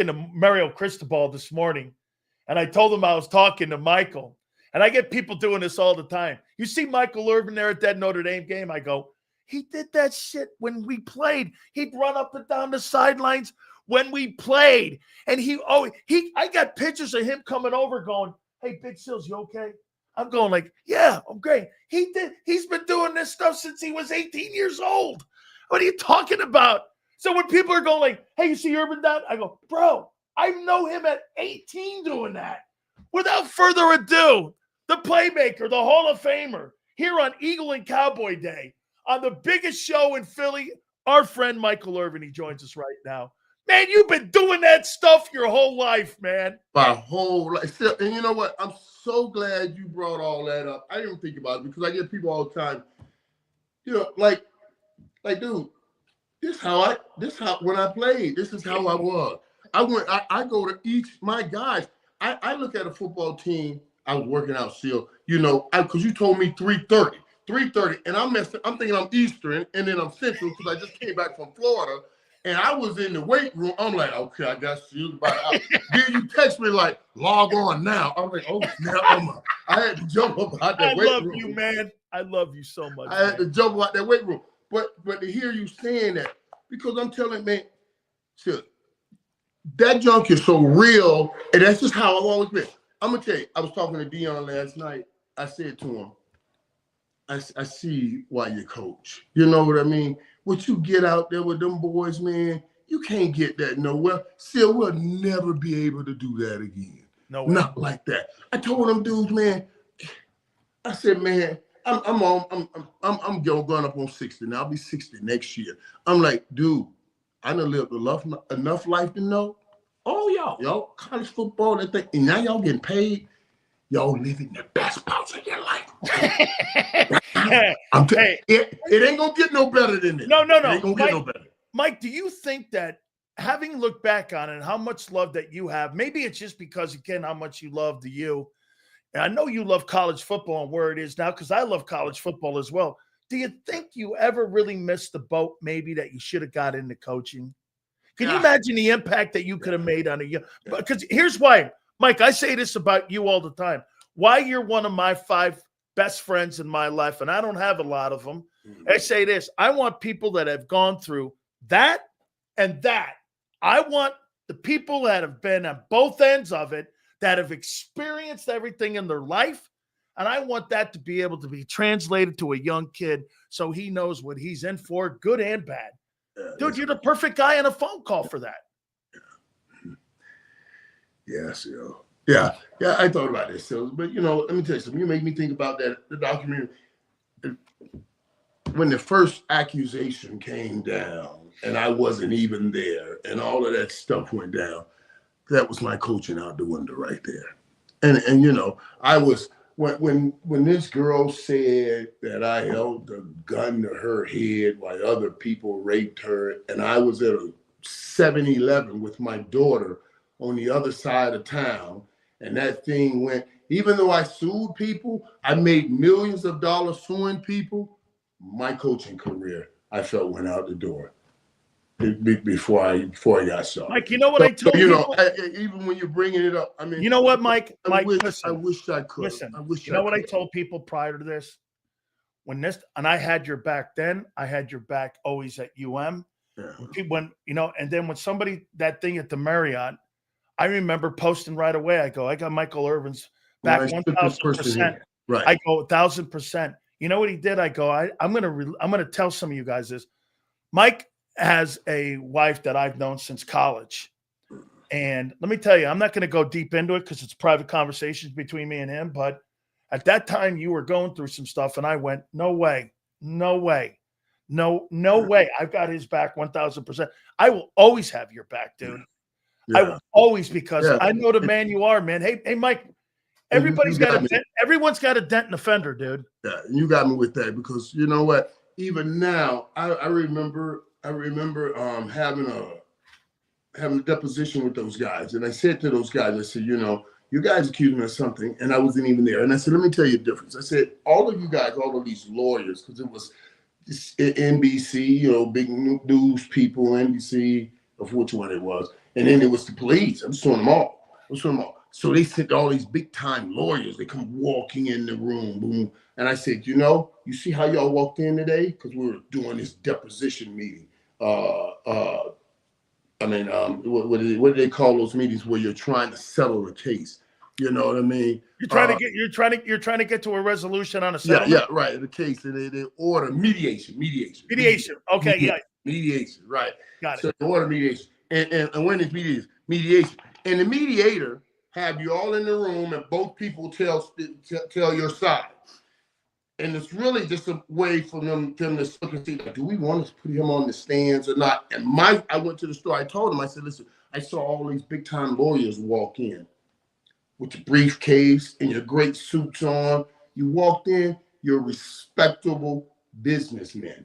in the Mario Cristobal this morning, and I told him I was talking to Michael. And I get people doing this all the time. You see Michael Irvin there at that Notre Dame game? I go, he did that shit when we played. He'd run up and down the sidelines when we played. And I got pictures of him coming over going, hey, Big Sills, you okay? I'm going like, yeah, I'm great. He's been doing this stuff since he was 18 years old. What are you talking about? So when people are going like, hey, you see Irvin down? I go, bro, I know him at 18 doing that. Without further ado, the playmaker, the Hall of Famer, here on Eagle and Cowboy Day, on the biggest show in Philly, our friend Michael Irvin, he joins us right now. Man, you've been doing that stuff your whole life, man. My whole life. And you know what? I'm so glad you brought all that up. I didn't think about it because I get people all the time, you know, like, dude, when I played, this is how I was. I go to my guys. I look at a football team. I was working out still, you know, because you told me 3:30, and I'm thinking I'm Eastern, and then I'm Central because I just came back from Florida, and I was in the weight room. I'm like, okay, I got you. Then you text me like, log on now. I'm like, oh, now I had to jump up out that weight room. I love you, man. I love you so much. I had to jump out that weight room, but to hear you saying that, because I'm telling man, shit, that junk is so real, and that's just how I've always been. I'm gonna tell you, I was talking to Dion last night. I said to him, I see why you coach. You know what I mean? What you get out there with them boys, man, you can't get that nowhere. Still, we'll never be able to do that again. No way. Not like that. I told them dudes, man, I said, man, I'm going up on 60 now. I'll be 60 next year. I'm like, dude, I done lived enough life to know. Oh, y'all college football, that thing, and now y'all getting paid. Y'all living the best parts of your life. It ain't gonna get no better than this. No. It ain't gonna get no better. Mike, do you think that having looked back on it, how much love that you have, maybe it's just because, again, how much you love the U. And I know you love college football and where it is now, because I love college football as well. Do you think you ever really missed the boat, maybe, that you should have got into coaching? Can you imagine the impact that you could have made on a young? Because here's why, Mike, I say this about you all the time. Why you're one of my 5 best friends in my life, and I don't have a lot of them. I say this. I want people that have gone through that and that. I want the people that have been at both ends of it, that have experienced everything in their life, and I want that to be able to be translated to a young kid so he knows what he's in for, good and bad. Dude, you're the perfect guy on a phone call for that. Yes, yeah. I thought about this, but you know, let me tell you something. You make me think about the documentary. When the first accusation came down, and I wasn't even there, and all of that stuff went down. That was my coaching out the window right there. And you know, I was when this girl said that I held the gun to her head while other people raped her, and I was at a 7-Eleven with my daughter on the other side of town, and that thing went, even though I sued people, I made millions of dollars suing people, my coaching career, I felt, went out the door before I got started. Mike, you know what I told you? Even when you're bringing it up, I mean, you know what, Mike? I wish I could. Listen, you know what I told people prior to this? And I had your back then, I had your back always at UM. Yeah. When you know, and then when somebody, that thing at the Marriott, I remember posting right away. I go, I got Michael Irvin's back 1,000%. Right. I go 1,000%. You know what he did? I go, I'm gonna tell some of you guys this. Mike has a wife that I've known since college. And let me tell you, I'm not going to go deep into it because it's private conversations between me and him. But at that time, you were going through some stuff. And I went, no way. I've got his back 1,000%. I will always have your back, dude. Yeah. I will always, because I know the man you are, man. Hey, Mike, everyone's got a dent in the fender, dude. Yeah, you got me with that, because you know what? Even now, I remember having a deposition with those guys, and I said to those guys, I said, you know, you guys accused me of something, and I wasn't even there. And I said, let me tell you the difference. I said, all of you guys, all of these lawyers, because it was NBC, you know, big news people, NBC, of which one it was, And then it was the police. I'm suing them all. So they sent all these big time lawyers. They come walking in the room, boom. And I said, you see how y'all walked in today? Because we were doing this deposition meeting. What do they call those meetings where you're trying to settle a case? You know what I mean? You're trying to get to a resolution on a settlement. Yeah, right. The case, and they order mediation. Okay, mediation. Right. Got it. So they order mediation, and when it's mediation, and the mediator have you all in the room, and both people tell your side, and it's really just a way for them to look and see, like, do we want to put him on the stands or not? And I went to the store. I told him, I said, listen, I saw all these big time lawyers walk in with the briefcase and your great suits on. You walked in, you're a respectable businessman.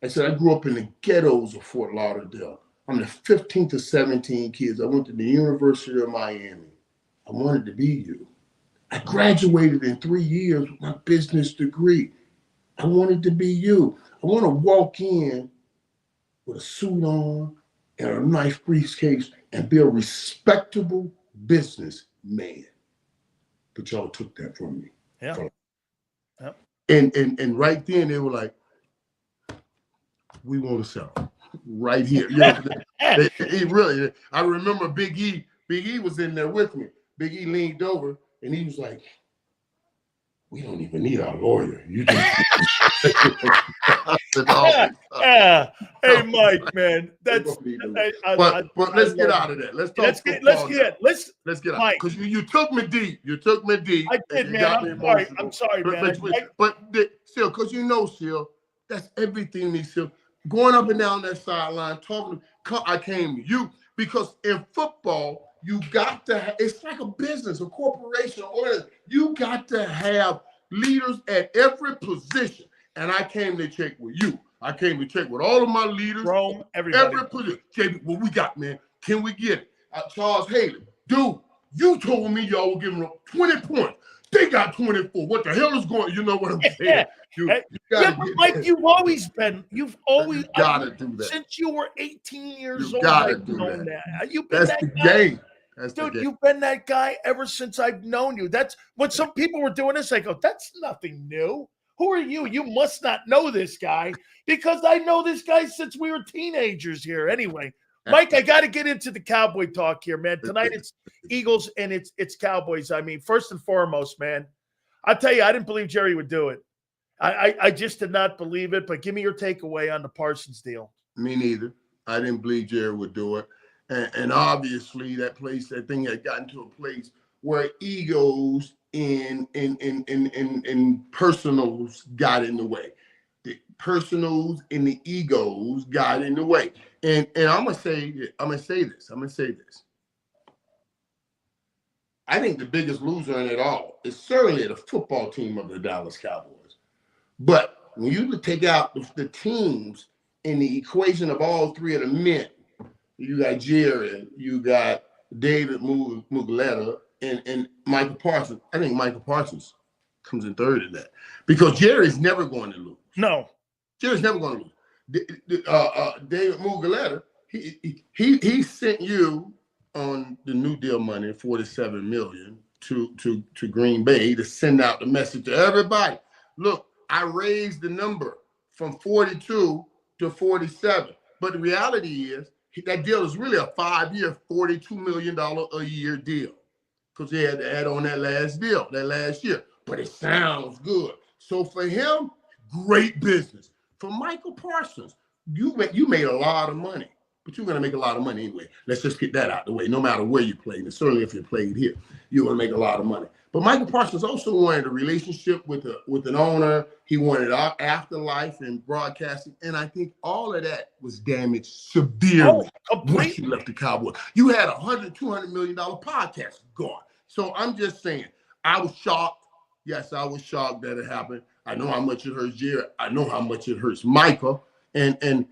I said, I grew up in the ghettos of Fort Lauderdale. I'm the 15th of 17 kids. I went to the University of Miami. I wanted to be you. I graduated in 3 years with my business degree. I wanted to be you. I want to walk in with a suit on and a nice briefcase and be a respectable businessman. But y'all took that from me. Yeah. Yep. And right then they were like, we want to sell right here. Really, I remember Big E. Big E was in there with me. Big E leaned over and he was like, we don't even need our lawyer. You just Hey, Mike, man. But let's get out of that. Let's talk. Let's get out. Because you took me deep. I did, man. I'm sorry, man. But still, because still, that's everything. Still going up and down that sideline, talking. I came to you because in football, you got to. It's like a business, a corporation, or you got to have leaders at every position. And I came to check with you. I came to check with all of my leaders. Everybody. Every position. JB, what we got, man? Can we get it? Charles Haley, dude, you told me y'all were giving them 20 points. They got 24. What the hell is going? You know what I'm saying? Mike, you've always got to do that. Since you were 18 years old. Got to do that. You've been That's the game. Dude, you've been that guy ever since I've known you. That's when some people were doing this. I go, that's nothing new. Who are you? You must not know this guy because I know this guy since we were teenagers here. Anyway, Mike, I got to get into the Cowboy talk here, man. Tonight it's Eagles and it's Cowboys. I mean, first and foremost, man, I'll tell you, I didn't believe Jerry would do it. I just did not believe it. But give me your takeaway on the Parsons deal. Me neither. I didn't believe Jerry would do it. And obviously that thing had gotten to a place where egos and personals got in the way. The personals and the egos got in the way. And I'm gonna say this. I think the biggest loser in it all is certainly the football team of the Dallas Cowboys. But when you take out the teams in the equation of all three of the men, you got Jerry, you got David Mugletta, and Micah Parsons. I think Micah Parsons comes in third in that because Jerry's never going to lose. No, Jerry's never going to lose. David Mugletta, he sent you on the New Deal money, $47 million to Green Bay to send out the message to everybody. Look, I raised the number from 42 to 47, but the reality is, that deal is really a 5-year, $42 million a year deal because they had to add on that last year. But it sounds good. So for him, great business. For Michael Parsons, you made a lot of money, but you're going to make a lot of money anyway. Let's just get that out the way. No matter where you played, and certainly if you played here, you're going to make a lot of money. But Michael Parsons also wanted a relationship with an owner. He wanted afterlife and broadcasting. And I think all of that was damaged severely once he left the Cowboys. You had $100, $200 million podcast gone. So I'm just saying, I was shocked. Yes, I was shocked that it happened. I know how much it hurts Jared. I know how much it hurts Micah. And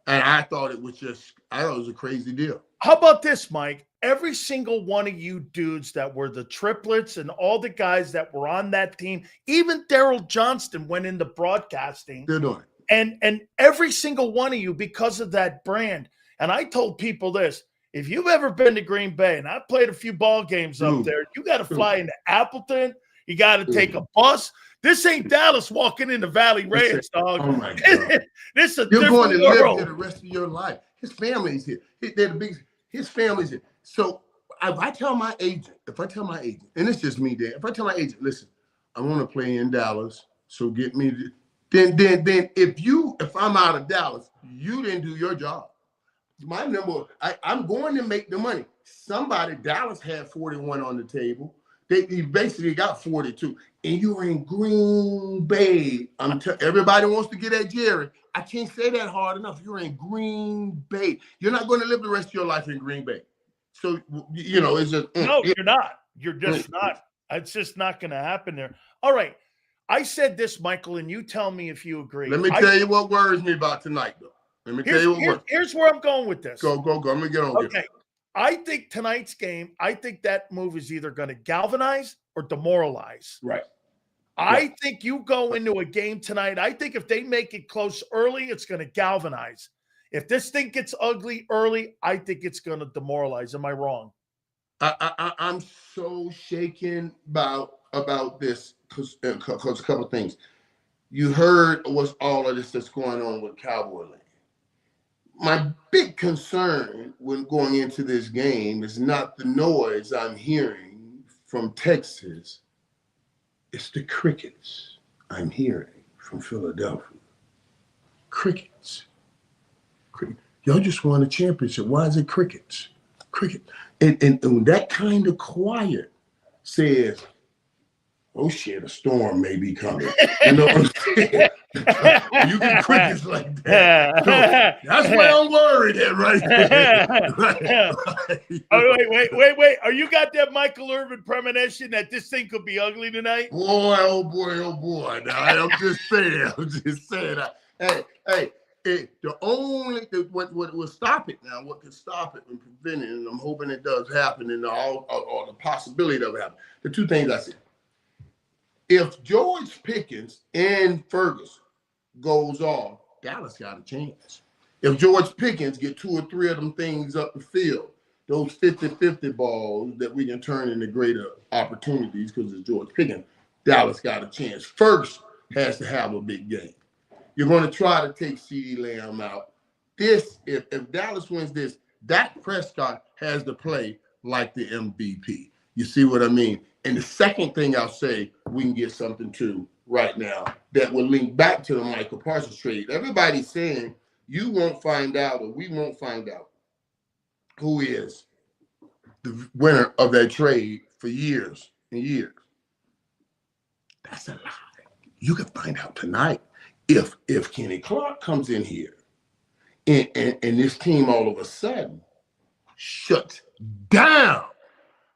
I thought it was a crazy deal. How about this, Mike? Every single one of you dudes that were the triplets and all the guys that were on that team, even Daryl Johnston went into broadcasting. They're doing it. And every single one of you, because of that brand. And I told people this, If you've ever been to Green Bay, and I've played a few ball games up there, you got to fly into Appleton. You got to take a bus. This ain't Dallas walking into Valley Ranch, dog. Oh, my God. This is a You're going to live world. here the rest of your life. His family's here. They're the biggest. His family's here. So if I tell my agent, and it's just me, Dan, if I tell my agent, listen, I want to play in Dallas, so get me then if I'm out of Dallas, you didn't do your job. My number, I'm going to make the money. Dallas had 41 on the table. He basically got 42. And you're in Green Bay. Everybody wants to get at Jerry. I can't say that hard enough. You're in Green Bay. You're not going to live the rest of your life in Green Bay. So, it's just. No, you're not. You're just not. It's just not going to happen there. All right. I said this, Michael, and you tell me if you agree. Let me tell you what worries me about tonight, though. Let me tell you what worries. Here's where I'm going with this. Go. I'm going to get on. Okay. I think tonight's game, that move is either going to galvanize or demoralize. Right. I think you go into a game tonight. I think if they make it close early, it's going to galvanize. If this thing gets ugly early, I think it's going to demoralize. Am I wrong? I'm so shaken about this because a couple of things. You heard what's all of this that's going on with Cowboy Land. My big concern when going into this game is not the noise I'm hearing from Texas. It's the crickets I'm hearing from Philadelphia. Crickets. Y'all just won a championship. Why is it crickets? Cricket. And that kind of quiet says, oh shit, a storm may be coming. You know what I'm saying? You get crickets like that. So that's why I'm worried at right there. Right. Oh, wait. Are you got that Michael Irvin premonition that this thing could be ugly tonight? Boy, oh boy. Now, I'm just saying. Hey, what will stop it now, what can stop it and prevent it, and I'm hoping it does happen, and all the possibility of it happening. The two things I said. If George Pickens and Ferguson goes off, Dallas got a chance. If George Pickens get 2 or 3 of them things up the field, those 50-50 balls that we can turn into greater opportunities because it's George Pickens, Dallas got a chance. Ferguson has to have a big game. You're going to try to take CeeDee Lamb out. If Dallas wins this, Dak Prescott has to play like the MVP. You see what I mean? And the second thing I'll say, we can get something to right now that will link back to the Michael Parsons trade. Everybody's saying you won't find out, or we won't find out who is the winner of that trade for years and years. That's a lie. You can find out tonight if Kenny Clark comes in here and this team all of a sudden shuts down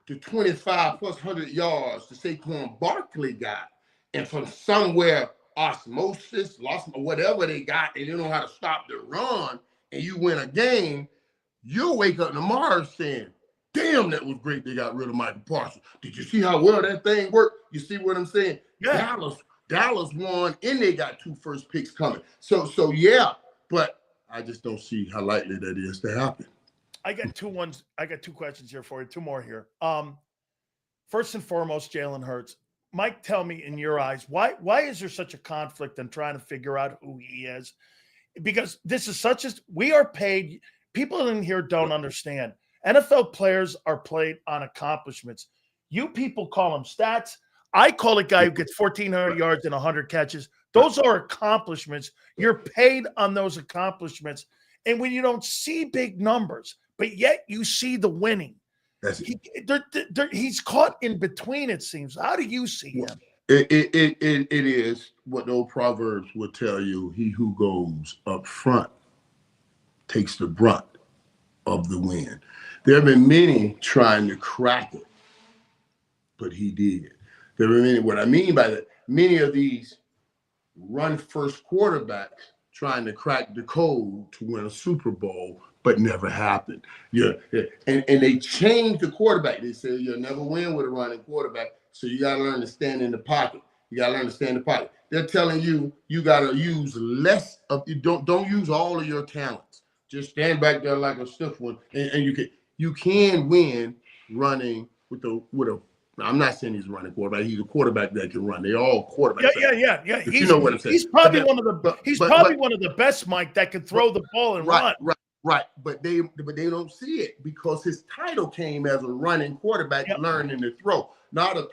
to 25 plus 100 yards to Saquon Barkley got, and from somewhere osmosis, whatever they got, and they know how to stop the run, and you win a game, you'll wake up tomorrow saying, damn, that was great they got rid of Michael Parsons. Did you see how well that thing worked? You see what I'm saying? Yeah. Dallas won, and they got 2 first picks coming. So yeah, but I just don't see how likely that is to happen. I got 2 questions here for you. 2 more here. First and foremost, Jalen Hurts. Mike, tell me in your eyes, why is there such a conflict in trying to figure out who he is? Because this is we are paid. People in here don't understand. NFL players are paid on accomplishments. You people call them stats. I call a guy who gets 1,400 yards and 100 catches. Those are accomplishments. You're paid on those accomplishments. And when you don't see big numbers, but yet you see the winning, he's caught in between, it seems. How do you see him? It is what the old Proverbs would tell you. He who goes up front takes the brunt of the win. There have been many trying to crack it, but he did. There have been many. What I mean by that, many of these run-first quarterbacks trying to crack the code to win a Super Bowl, but never happened. Yeah, and they changed the quarterback. They said you'll never win with a running quarterback, so you got to learn to stand in the pocket. You got to learn to stand in the pocket. They're telling you got to use less of you. Don't use all of your talents. Just stand back there like a stiff one, and you can. You can win running with a. I'm not saying he's a running quarterback. He's a quarterback that can run. They're all quarterbacks. Yeah. You know what I'm saying. He's probably one of the best, Mike, that can throw the ball and run. Right. But they don't see it because his title came as a running quarterback, learning to throw, not a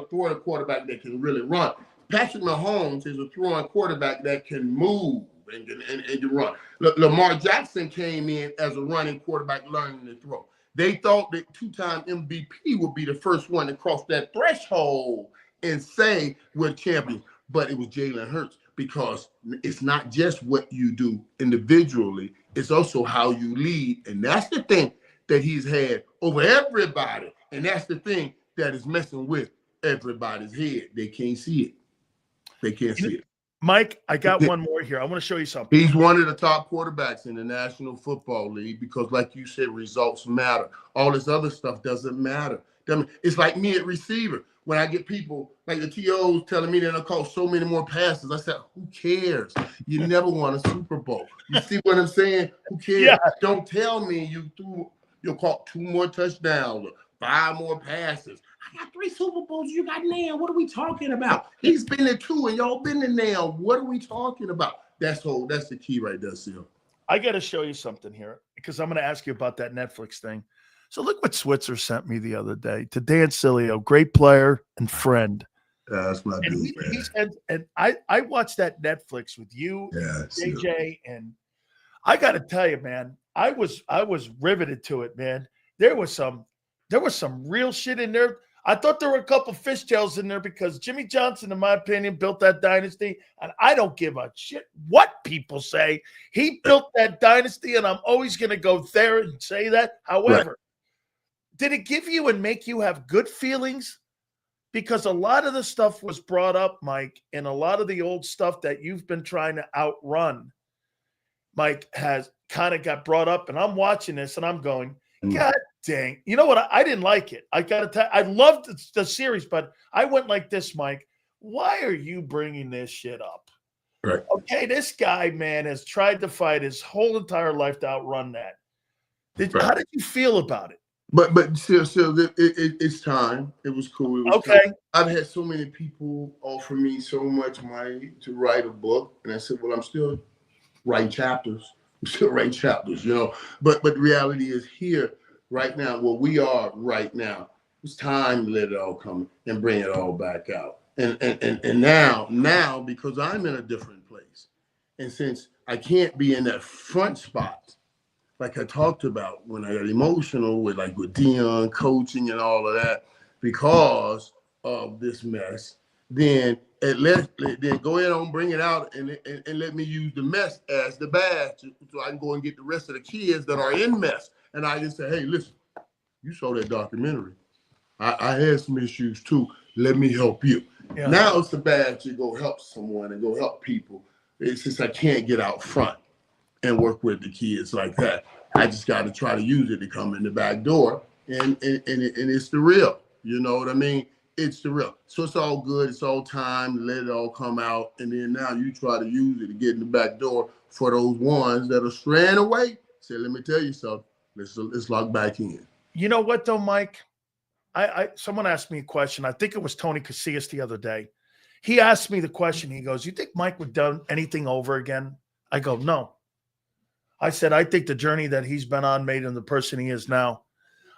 throwing quarterback that can really run. Patrick Mahomes is a throwing quarterback that can move and can run. Lamar Jackson came in as a running quarterback, learning to throw. They thought that two-time MVP would be the first one to cross that threshold and say we're champions, but it was Jalen Hurts, because it's not just what you do individually, it's also how you lead. And that's the thing that he's had over everybody. And that's the thing that is messing with everybody's head. They can't see it. They can't see it. Mike, I got one more here. I want to show you something. He's one of the top quarterbacks in the National Football League because, like you said, results matter. All this other stuff doesn't matter. It's like me at receiver. When I get people like the TOs telling me they're going to call so many more passes, I said, who cares? You never won a Super Bowl. You see what I'm saying? Who cares? Yeah. Don't tell me you'll call 2 more touchdowns or 5 more passes. I got 3 Super Bowls. You got now. What are we talking about? He's been there 2 and y'all been there now. What are we talking about? That's the key right there, Sil. I got to show you something here because I'm going to ask you about that Netflix thing. So look what Switzer sent me the other day to Dan Sileo, great player and friend. Yeah, that's my dude, man. And I watched that Netflix with you, JJ, and I got to tell you, man, I was riveted to it, man. There was some real shit in there. I thought there were a couple fishtails in there because Jimmy Johnson, in my opinion, built that dynasty, and I don't give a shit what people say. He built that dynasty, and I'm always going to go there and say that. However, did it give you and make you have good feelings? Because a lot of the stuff was brought up, Mike, and a lot of the old stuff that you've been trying to outrun, Mike, has kind of got brought up, and I'm watching this, and I'm going, God dang. You know what? I didn't like it. I got to tell you, I loved the series, but I went like this, Mike. Why are you bringing this shit up? Right. Okay, this guy, man, has tried to fight his whole entire life to outrun that. How did you feel about it? But still, it's time. It was cool. It was okay. Time. I've had so many people offer me so much money to write a book, and I said, well, I'm still writing chapters. You know. But the reality is here right now, where we are right now, it's time to let it all come and bring it all back out. And now because I'm in a different place, and since I can't be in that front spot, like I talked about when I got emotional with Dion coaching and all of that, because of this mess, then go ahead and bring it out and let me use the mess as the badge so I can go and get the rest of the kids that are in mess. And I just say, hey, listen, you saw that documentary. I had some issues too. Let me help you. Yeah. Now it's the badge to go help someone and go help people. It's just I can't get out front and work with the kids like that. I just got to try to use it to come in the back door, and it's the real. You know what I mean? It's the real. So it's all good. It's all time to let it all come out, and then now you try to use it to get in the back door for those ones that are straying away. Say, let me tell you something. Let's lock back in. You know what though, Mike? Someone asked me a question. I think it was Tony Casillas the other day. He asked me the question. He goes, "You think Mike would do anything over again?" I go, "No." I said, I think the journey that he's been on made him the person he is now.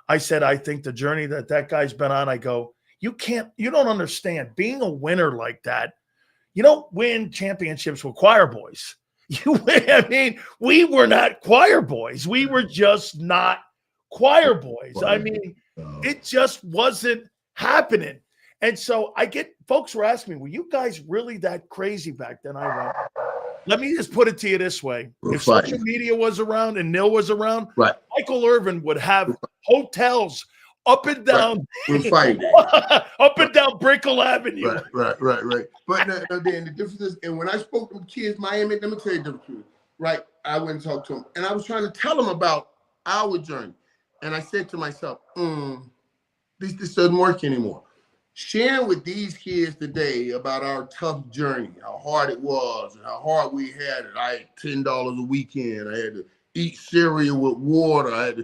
I said, I think the journey that guy's been on, I go, you don't understand. Being a winner like that, you don't win championships with choir boys. We were not choir boys. We were just not choir boys. I mean, it just wasn't happening. And so folks were asking me, were you guys really that crazy back then? I went, let me just put it to you this way. If social media was around and Nil was around, Michael Irvin would have hotels up and down, up and down Brickell Avenue. Right. But then the difference is, and when I spoke to kids, Miami, let me tell you the difference. Right, I went and talked to them, and I was trying to tell them about our journey, and I said to myself, this doesn't work anymore. Sharing with these kids today about our tough journey, how hard it was, and how hard we had it. I had $10 a weekend. I had to eat cereal with water.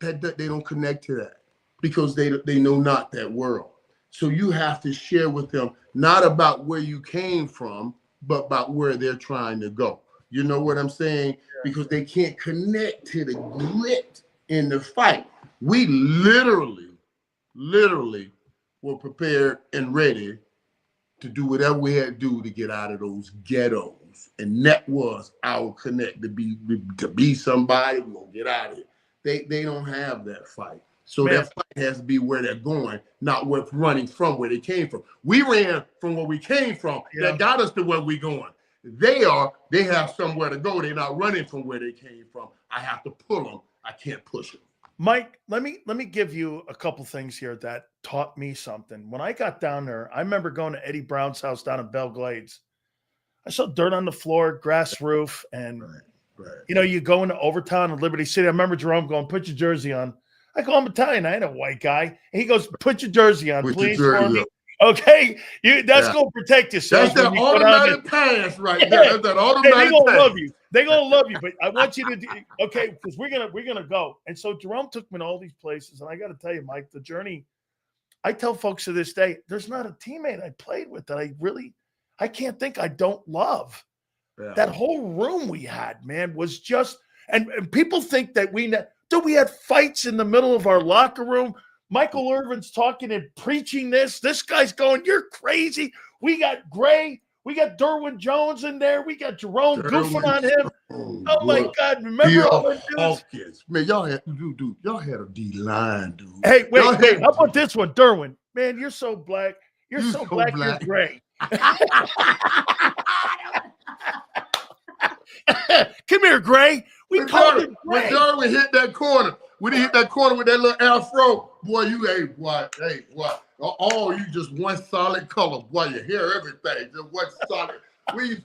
they don't connect to that because they know not that world. So you have to share with them not about where you came from, but about where they're trying to go. You know what I'm saying? Because they can't connect to the grit in the fight. We literally were prepared and ready to do whatever we had to do to get out of those ghettos. And that was our connect to be somebody. We're gonna get out of it. They don't have that fight. So that fight has to be where they're going, not what's running from where they came from. We ran from where we came from. Yeah. That got us to where we're going. They have somewhere to go. They're not running from where they came from. I have to pull them. I can't push them. Mike, let me give you a couple things here that taught me something. When I got down there, I remember going to Eddie Brown's house down in Belle Glades. I saw dirt on the floor, grass roof, and you know, you go into Overtown in Liberty City. I remember Jerome going, "Put your jersey on." I go, "I'm Italian. I ain't a white guy." And he goes, "Put your jersey on, please, for me." Okay, that's gonna protect yourself. That's that automatic pass right there. That's that automatic They're gonna pass. love you. They're gonna love you, but I want you to do okay because we're gonna go. And so Jerome took me to all these places, and I got to tell you, Mike, the journey. I tell folks to this day, there's not a teammate I played with that I can't think I don't love. Yeah. That whole room we had, man, was just and people think that we had fights in the middle of our locker room. Michael Irvin's talking and preaching this. This guy's going, "You're crazy." We got Gray. We got Derwin Jones in there. We got Jerome goofing on him. Oh my God. Remember all that dudes? Man, y'all had a D-line, dude. Hey, wait. How about this one, Derwin? Man, you're so black. You're so black. You're gray. Come here, Gray. We called him Gray. When Derwin hit that corner, when he hit that corner with that little afro, boy, oh, you just one solid color. Boy, you hear everything. Just one solid.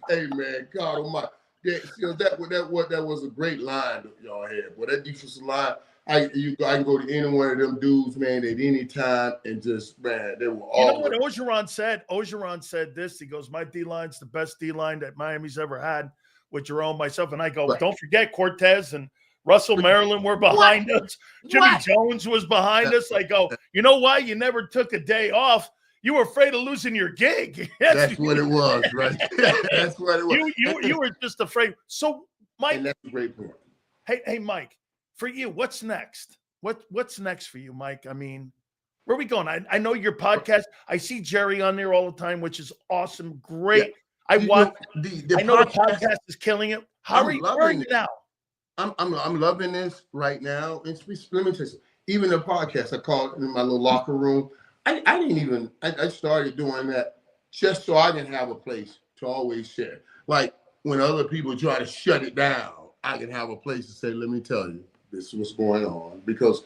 Hey, man, God almighty. That was a great line that y'all had. Boy, that defensive line, I can go to any one of them dudes, man, at any time and just, man, they were all. You know what Ogeron said? Ogeron said this. He goes, "My D-line's the best D-line that Miami's ever had with Jerome, myself." And I go, "Don't forget Cortez and Russell Maryland were behind us. Jimmy Jones was behind us." I go, "You know why? You never took a day off. You were afraid of losing your gig." That's what it was, right? That's what it was. You were just afraid. So, Mike, and that's a great point. Hey, Mike, for you, what's next? What's next for you, Mike? I mean, where are we going? I know your podcast. I see Jerry on there all the time, which is awesome. Great. Yeah. I know the podcast is killing it. Where are you now? I'm loving this right now. And let me tell you something. Even the podcast, I call it in my little locker room. I started doing that just so I can have a place to always share. Like when other people try to shut it down, I can have a place to say, "Let me tell you, this is what's going on." Because,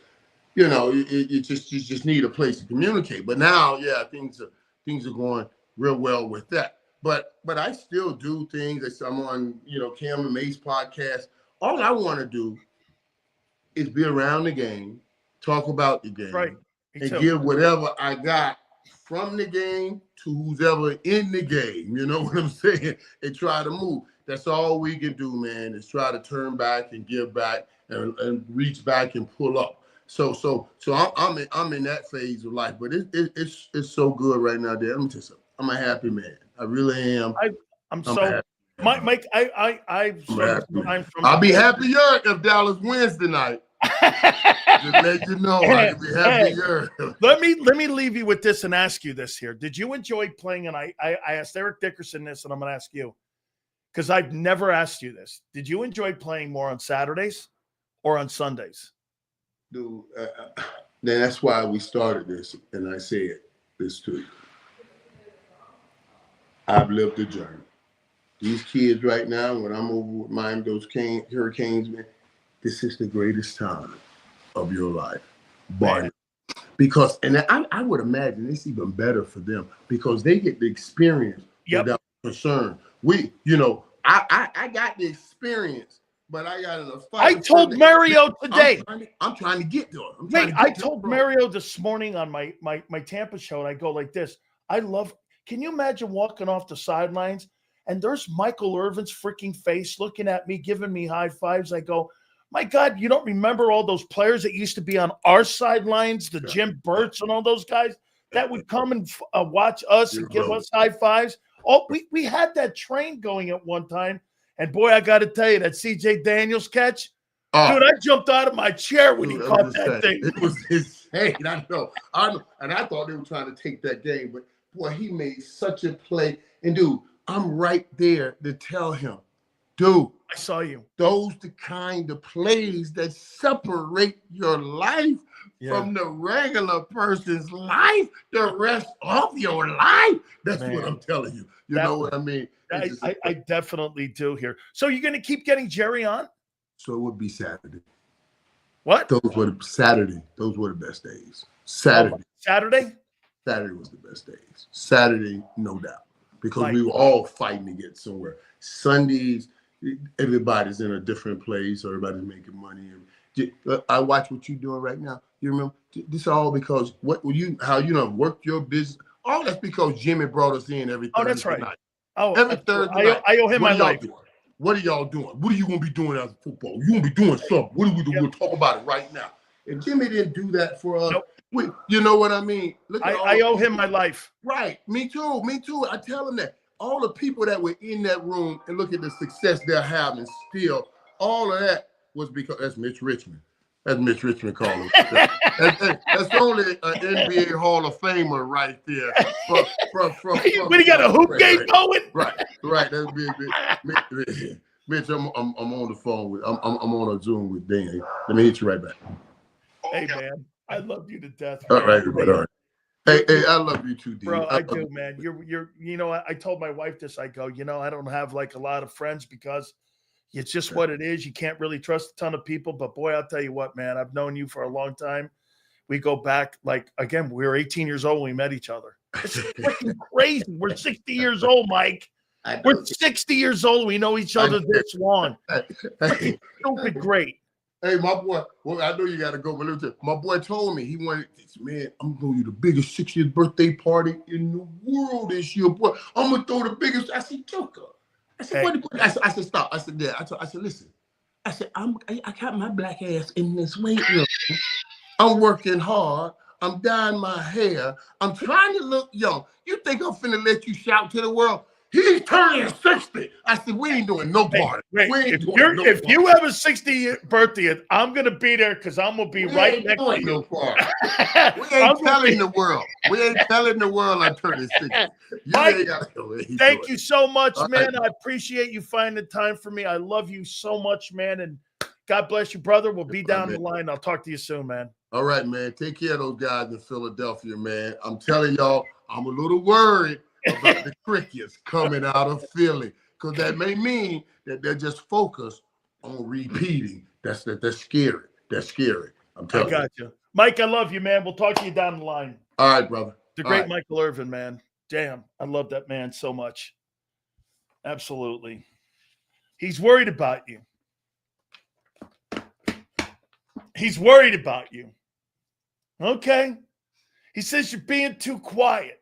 you know, you just need a place to communicate. But now, yeah, things are going real well with that. But I still do things. I'm on, Cam and Mace podcast. All I want to do is be around the game, talk about the game, right, and give whatever I got from the game to who's ever in the game. You know what I'm saying? And try to move. That's all we can do, man, is try to turn back and give back and reach back and pull up. So I'm in that phase of life. But it's so good right now, Dad. Let me tell you something. I'm a happy man. I really am. I'm so happy. Mike, I'll be happier if Dallas wins tonight. Just let you know, I can be happier. Let me leave you with this and ask you this here. Did you enjoy playing? And I asked Eric Dickerson this, and I'm going to ask you because I've never asked you this. Did you enjoy playing more on Saturdays or on Sundays? Dude, that's why we started this, and I said this to you. I've lived the journey. These kids right now, when I'm over with Miami, those Hurricanes, man, this is the greatest time of your life. Because, and I would imagine it's even better for them because they get the experience without concern. I got the experience, but I got in a fight. I told Mario today. I'm trying to get to it. I told Mario this morning on my Tampa show, and I go like this. Can you imagine walking off the sidelines and there's Michael Irvin's freaking face looking at me, giving me high fives? I go, My God, you don't remember all those players that used to be on our sidelines, the Jim Burts and all those guys that would come and watch us and give us high fives? Oh, we had that train going at one time. And boy, I got to tell you, that C.J. Daniels catch, dude, I jumped out of my chair when he caught that thing. It was insane. I know. And I thought they were trying to take that game, but boy, he made such a play. And dude, I'm right there to tell him, dude, I saw you. Those the kind of plays that separate your life from the regular person's life, the rest of your life. That's what I'm telling you. You know what I mean? I definitely do here. So you're going to keep getting Jerry on? So it would be Saturday. What? Those were the best days. Saturday. Saturday? Saturday was the best days. Saturday, no doubt. Because we were all fighting to get somewhere. Sundays, everybody's in a different place. Everybody's making money. I watch what you're doing right now. You remember? This is all because how you done worked your business. All that's because Jimmy brought us in every Thursday night. Oh, every Thursday night. I owe him my life. What are y'all doing? What are you going to be doing after football? You're going to be doing something. What are we doing? We'll talk about it right now. And Jimmy didn't do that for us. Nope. You know what I mean? Look at I owe him my life. Right. Me too. I tell him that. All the people that were in that room and look at the success they're having still, all of that was because that's Mitch Richmond. That's Mitch Richmond calling. That's only an NBA Hall of Famer right there. When he got a hoop game going? Right. That's big. Mitch, I'm on the phone with I'm on a Zoom with Dan. Let me hit you right back. Hey man, I love you to death. All right, everybody. All right. Hey, I love you too, D. Bro, I do, man. You're I told my wife this. I go, I don't have like a lot of friends because it's just what it is. You can't really trust a ton of people. But boy, I'll tell you what, man, I've known you for a long time. We go back, again, we were 18 years old when we met each other. It's freaking crazy. We're 60 years old, Mike. We're 60 years old. We know each other this long. Stupid great. Hey, my boy, I know you got to go, but listen, my boy told me he wanted this, man, I'm going to do the biggest 60th birthday party in the world this year, boy. I'm going to throw the biggest. I said, Joker. I said, what? I said, stop. I said, yeah. I said, listen. I said, I got my black ass in this weight room. I'm working hard. I'm dyeing my hair. I'm trying to look young. You think I'm finna let you shout to the world? He's turning 60. I said, we ain't doing no party. If you have a 60th birthday, I'm going to be there because I'm going to be right next to you. No party. We ain't telling the world. We ain't telling the world I'm turning 60. Mike, thank you so much, man. I appreciate you finding the time for me. I love you so much, man. And God bless you, brother. We'll be down the line. I'll talk to you soon, man. All right, man. Take care of those guys in Philadelphia, man. I'm telling y'all, I'm a little worried about the Crickets coming out of Philly, because that may mean that they're just focused on repeating. That's scary. That's scary. I'm telling you. I got you. Mike, I love you, man. We'll talk to you down the line. All right, brother. The great Michael Irvin, man. Damn, I love that man so much. Absolutely. He's worried about you. He's worried about you. Okay. He says you're being too quiet.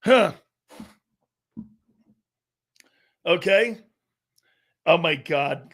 Huh. Okay. Oh my God.